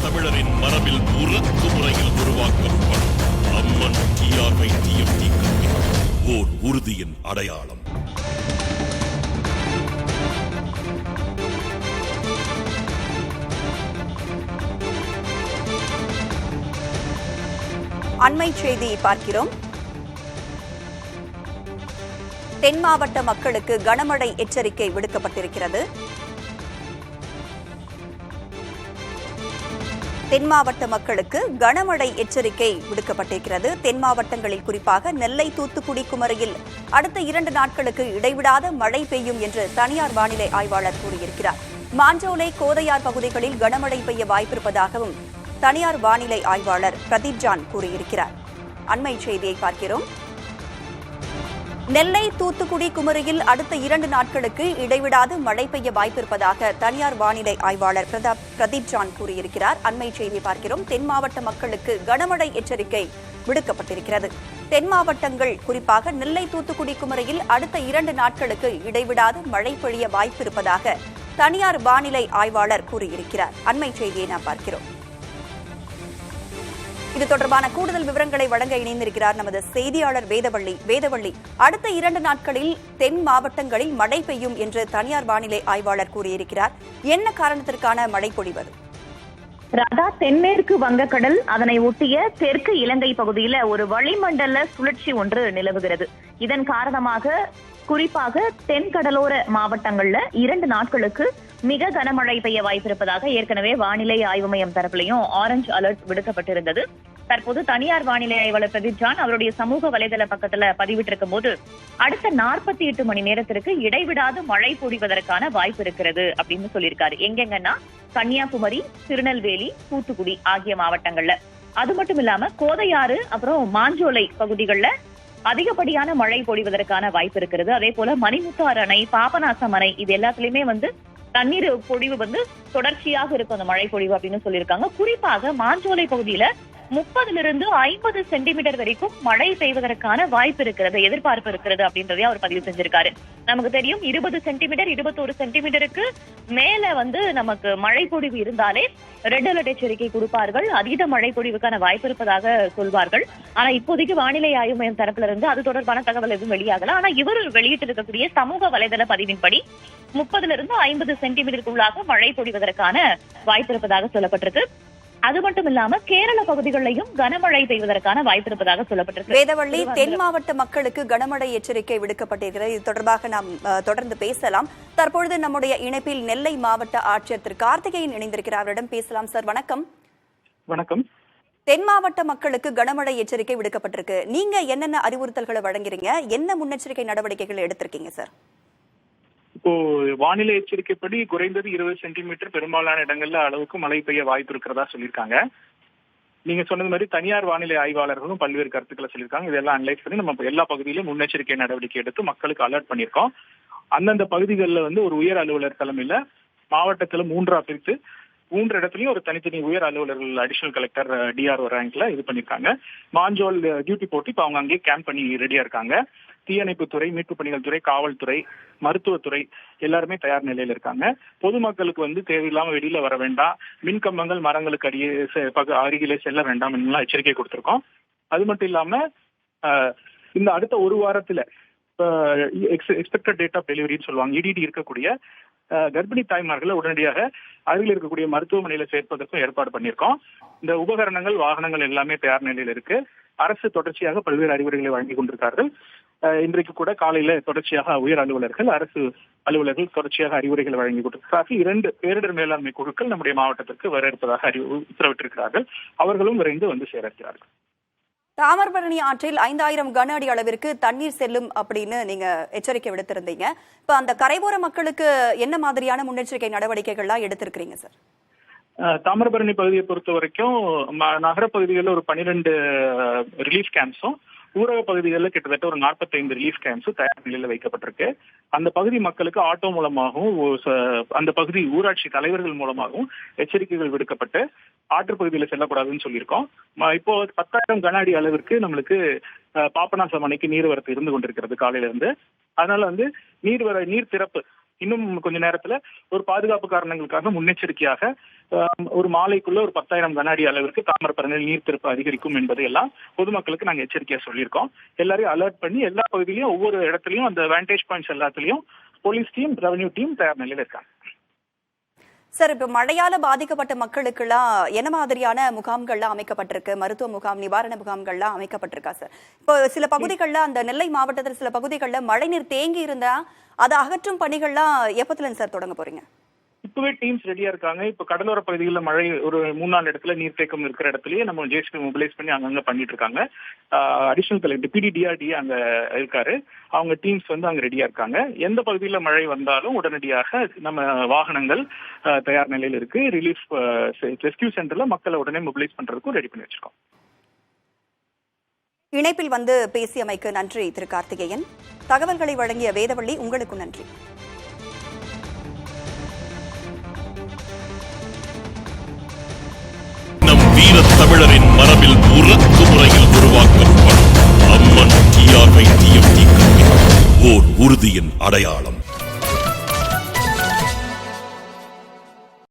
தமிழரின் மரபில் உறக்கு முறையில் உருவாக்கப்படும் அம்மன் TRY-TFT கம்பெனி ஓர் உறுதியின் அடையாளம். அண்மை செய்தி பார்க்கிறோம். தென் மாவட்ட மக்களுக்கு கனமழை எச்சரிக்கை விடுக்கப்பட்டிருக்கிறது. தென் மாவட்ட மக்களுக்கு கனமழை எச்சரிக்கை விடுக்கப்பட்டிருக்கிறது. தென் மாவட்டங்களில் குறிப்பாக நெல்லை, தூத்துக்குடி, குமரியில் அடுத்த 2 நாட்களுக்கு இடைவிடாத மழை பெய்யும் என்று தனியார் வானிலை ஆய்வாளர் கூறியிருக்கிறார். மாஞ்சோலை, கோதையார் பகுதிகளில் கனமழை பெய்ய வாய்ப்பிருப்பதாகவும் தனியார் வானிலை ஆய்வாளர் பிரதீப் ஜான் கூறியிருக்கிறார். அண்மை செய்தியை பார்க்கிறோம். நெல்லை, தூத்துக்குடி, குமரியில் அடுத்த 2 நாட்களுக்கு இடைவிடாது மழை பெய்ய வாய்ப்பிருப்பதாக தனியார் வானிலை ஆய்வாளர் பிரதீப் ஜான் கூறியிருக்கிறார். அண்மை செய்தி பார்க்கிறோம். தென் மாவட்ட மக்களுக்கு கனமழை எச்சரிக்கை விடுக்கப்பட்டிருக்கிறது. தென் மாவட்டங்கள் குறிப்பாக நெல்லை, தூத்துக்குடி, குமரியில் அடுத்த 2 நாட்களுக்கு இடைவிடாது மழை பெய்ய வாய்ப்பிருப்பதாக தனியார் வானிலை ஆய்வாளர் கூறியிருக்கிறார். அண்மை செய்தியை நாம் பார்க்கிறோம். இது தொடர்பான கூடுதல் விவரங்களை வழங்க இணைந்திருக்கிறார் நமது செய்தியாளர் வேதவள்ளி. அடுத்த 2 நாட்களில் தென் மாவட்டங்களில் மழை பெய்யும் என்று தனியார் வானிலை ஆய்வாளர் கூறியிருக்கிறார். என்ன காரணத்திற்கான மழை பொழிவது? ராதா, தென்மேற்கு வங்கக்கடல் அதனை ஒட்டிய தெற்கு இலங்கை பகுதியில ஒரு வளிமண்டல சுழற்சி ஒன்று நிலவுகிறது. இதன் காரணமாக குறிப்பாக தென் கடலோர மாவட்டங்கள்ல 2 நாட்களுக்கு மிக கனமழை பெய்ய வாய்ப்பிருப்பதாக ஏற்கனவே வானிலை ஆய்வு மையம் தரப்பிலையும் ஆரஞ்சு அலர்ட் விடுக்கப்பட்டிருந்தது. தற்போது தனியார் வானிலை ஆய்வாளர் பிரதீப் ஜான் அவருடைய சமூக வலைதள பக்கத்துல பதிவிட்டிருக்கும் போது அடுத்த 48 மணி நேரத்திற்கு இடைவிடாது மழை பொழிவதற்கான வாய்ப்பு இருக்கிறது அப்படின்னு சொல்லியிருக்காரு. எங்கெங்கன்னா கன்னியாகுமரி, திருநெல்வேலி, தூத்துக்குடி ஆகிய மாவட்டங்கள்ல. அது மட்டும் இல்லாம கோதையாறு அப்புறம் மாஞ்சோலை பகுதிகளில் அதிகப்படியான மழை பொழிவதற்கான வாய்ப்பு இருக்கிறது. அதே போல மணிமுத்தாறு அணை, பாபநாசம் அணை இது எல்லாத்துலயுமே தண்ணீர் பொழிவு தொடர்ச்சியாக இருக்கும் அந்த மழை பொழிவு அப்படின்னு சொல்லியிருக்காங்க. குறிப்பாக மாஞ்சோலை பகுதியில 30 to 50 சென்டிமீட்டர் வரைக்கும் மழை பெய்வதற்கான வாய்ப்பு இருக்கிறது, எதிர்பார்ப்பு இருக்கிறது அப்படின்றதையும் அவர் பதிவு செஞ்சிருக்காரு. நமக்கு தெரியும் 20 சென்டிமீட்டர் 21 சென்டிமீட்டருக்கு மேல நமக்கு மழை பொழிவு இருந்தாலே ரெட் அலர்ட் எச்சரிக்கை கொடுப்பார்கள், அதீத மழை பொழிவுக்கான வாய்ப்பு இருப்பதாக சொல்வார்கள். ஆனா இப்போதைக்கு வானிலை ஆய்வு மையம் தரப்புல இருந்து அது தொடர்பான தகவல் எதுவும் வெளியாகல. ஆனா இவர் வெளியிட்டிருக்கக்கூடிய சமூக வலைதள பதிவின்படி 30 to 50 சென்டிமீட்டருக்குள்ளாக மழை பொழிவதற்கான வாய்ப்பு இருப்பதாக சொல்லப்பட்டிருக்கு. அது மட்டும் இல்லாம கேரள பகுதிகளிலும் கனமழை பெய்வதற்கான வாய்ப்பு இருப்பதாக சொல்லப்பட்டிருக்கு. வேதவள்ளி, தென் மாவட்ட மக்களுக்கு கனமழை எச்சரிக்கை விடுக்கப்பட்டிருக்கிறது. இது தொடர்பாக நாம் தொடர்ந்து பேசலாம். தற்பொழுது நம்முடைய இணைப்பில் நெல்லை மாவட்ட ஆட்சியர் திரு கார்த்திகேயன் இணைந்திருக்கிறார். அவரிடம் பேசலாம். சார் வணக்கம். வணக்கம். தென் மாவட்ட மக்களுக்கு கனமழை எச்சரிக்கை விடுக்கப்பட்டிருக்கு. நீங்க என்னென்ன அறிவுறுத்தல்களை வழங்குறீங்க, என்ன முன்னெச்சரிக்கை நடவடிக்கைகள் எடுத்திருக்கீங்க சார்? இப்போ வானிலை எச்சரிக்கைப்படி குறைந்தது 20 சென்டிமீட்டர் பெரும்பாலான இடங்கள்ல அளவுக்கு மழை பெய்ய வாய்ப்பு இருக்கிறதா சொல்லியிருக்காங்க. நீங்க சொன்னது மாதிரி தனியார் வானிலை ஆய்வாளர்களும் பல்வேறு கருத்துக்களை சொல்லியிருக்காங்க. இதெல்லாம் அனலைஸ் பண்ணி நம்ம எல்லா பகுதியிலும் முன்னெச்சரிக்கை நடவடிக்கை எடுத்து மக்களுக்கு அலர்ட் பண்ணியிருக்கோம். அந்தந்த பகுதிகளில் ஒரு உயர் அலுவலர் தலைமையில மாவட்டத்துல 3ஆ பிரித்து 3 இடத்துலயும் ஒரு தனித்தனி உயர் அலுவலர்கள் அடிஷனல் கலெக்டர் DRO ரேங்க்ல இது பண்ணிருக்காங்க. மாஞ்சோல் டியூட்டி போட்டு இப்ப அவங்க அங்கேயே கேம்ப் பண்ணி ரெடியா இருக்காங்க. தீயணைப்புத்துறை, மீட்பு பணிகள் துறை, காவல்துறை, மருத்துவத்துறை எல்லாருமே தயார் நிலையில இருக்காங்க. பொதுமக்களுக்கு தேவையில்லாம வெளியில வர வேண்டாம், மின்கம்பங்கள் மரங்களுக்கு அருகிலே செல்ல வேண்டாம் எல்லாம் எச்சரிக்கை கொடுத்திருக்கோம். அது மட்டும் இல்லாம இந்த அடுத்த ஒரு வாரத்துல எக்ஸ்பெக்டட் டேட் ஆஃப் டெலிவரின்னு சொல்லுவாங்க, EDD இருக்கக்கூடிய கர்ப்பிணி தாய்மார்களை உடனடியாக அருகில் இருக்கக்கூடிய மருத்துவமனையில சேர்ப்பதற்கும் ஏற்பாடு பண்ணியிருக்கோம். இந்த உபகரணங்கள், வாகனங்கள் எல்லாமே தயார் நிலையில் இருக்கு. அரசு தொடர்ச்சியாக பல்வேறு அறிவுரைகளை வழங்கி கொண்டிருக்கார்கள். இன்றைக்கு கூட காலையில தொடர்ச்சியாக உயர் அலுவலர்கள், அரசு அலுவலர்கள் தொடர்ச்சியாக அறிவுரைகளை வழங்கி கொண்டிருக்கிறார்கள். 2 பேரிடர் மேலாண்மை குழுக்கள் நம்முடைய மாவட்டத்திற்கு வர இருப்பதாக உத்தரவிட்டிருக்கிறார்கள். அவர்களும் விரைந்து சேர இருக்கிறார்கள். தாமிரபரணி ஆற்றில் 5000 கன அடி அளவிற்கு தண்ணீர் செல்லும் அப்படின்னு நீங்க எச்சரிக்கை விடுத்திருந்தீங்க. இப்ப அந்த கரையோர மக்களுக்கு என்ன மாதிரியான முன்னெச்சரிக்கை நடவடிக்கைகள்லாம் எடுத்திருக்கிறீங்க சார்? தாமிரபரணி பகுதியை பொறுத்த வரைக்கும் நகர பகுதிகளில் ஒரு 12 ரிலீஃப் கேம்ப்ஸும், ஊரக பகுதிகளில் கிட்டத்தட்ட ஒரு 45 ரிலீஃப் கேம்ப்ஸும் தயார் நிலையில் வைக்கப்பட்டிருக்கு. அந்த பகுதி மக்களுக்கு ஆட்டோ மூலமாகவும் அந்த பகுதி ஊராட்சி தலைவர்கள் மூலமாகவும் எச்சரிக்கைகள் விடுக்கப்பட்டு ஆற்றுப்பகுதியில் செல்லக்கூடாதுன்னு சொல்லியிருக்கோம். இப்போ 10,000 கன அடி அளவிற்கு நம்மளுக்கு பாபநாசம் அணைக்கு நீர்வரத்து இருந்து கொண்டிருக்கிறது காலையில இருந்து. அதனால நீர் திறப்பு இன்னும் கொஞ்ச நேரத்துல ஒரு பாதுகாப்பு காரணங்களுக்காக முன்னெச்சரிக்கையாக ஒரு மாலைக்குள்ள ஒரு 10,000 கன அடி அளவிற்கு தாமிரபரணியில் நீர்த்திருப்பு அதிகரிக்கும் என்பதை எல்லாம் பொதுமக்களுக்கு நாங்க எச்சரிக்கையா சொல்லியிருக்கோம். எல்லாரையும் அலர்ட் பண்ணி எல்லா பகுதியிலையும் ஒவ்வொரு இடத்துலயும் அந்த வேண்டேஜ் பாயிண்ட்ஸ் எல்லாத்துலயும் போலீஸ் டீம், ரெவன்யூ டீம் தயார் நிலையில இருக்காங்க. சார், இப்ப மழையால பாதிக்கப்பட்ட மக்களுக்கெல்லாம் என்ன மாதிரியான முகாம்கள்லாம் அமைக்கப்பட்டிருக்கு? மருத்துவ முகாம், நிவாரண முகாம்கள்லாம் அமைக்கப்பட்டிருக்கா சார்? இப்போ சில பகுதிகளில், அந்த நெல்லை மாவட்டத்தில் சில பகுதிகளில் மழைநீர் தேங்கி இருந்தா அதை அகற்றும் பணிகள்லாம் எப்பத்துல சார் தொடங்க போறீங்க? இப்பவே டீம்ஸ் ரெடியா இருக்காங்க. இப்ப கடலோர பகுதிகளில் மழை ஒரு 3-4 இடத்துல நீர்த்தேக்கம் இருக்கிற இடத்துலயே நம்ம ஜேசிபி மொபிலைஸ் பண்ணி அங்கங்க பண்ணிட்டு இருக்காங்க. அடிஷனல் கலெக்டர் பிடிடிஆர்டி அங்க இருக்காரு. அவங்க டீம்ஸ் அங்க ரெடியா இருக்காங்க. எந்த பகுதியில் மழை வந்தாலும் உடனடியாக நம்ம வாகனங்கள் தயார் நிலையில் இருக்கு. ரிலீஃப் ரெஸ்கியூ சென்டர்ல மக்களை உடனே மொபிலைஸ் பண்றதுக்கும் ரெடி பண்ணி வச்சிருக்கோம். இணைப்பில் வந்து பேசியமைக்கு நன்றி திரு கார்த்திகேயன். தகவல்களை வழங்கிய வேதவள்ளி, உங்களுக்கு நன்றி. தமிழரின் மரபில் உறக்கு முறையில் உருவாக்கப்படும் அம்மன் TRY TMT கல்வி ஓர் உறுதியின் அடையாளம்.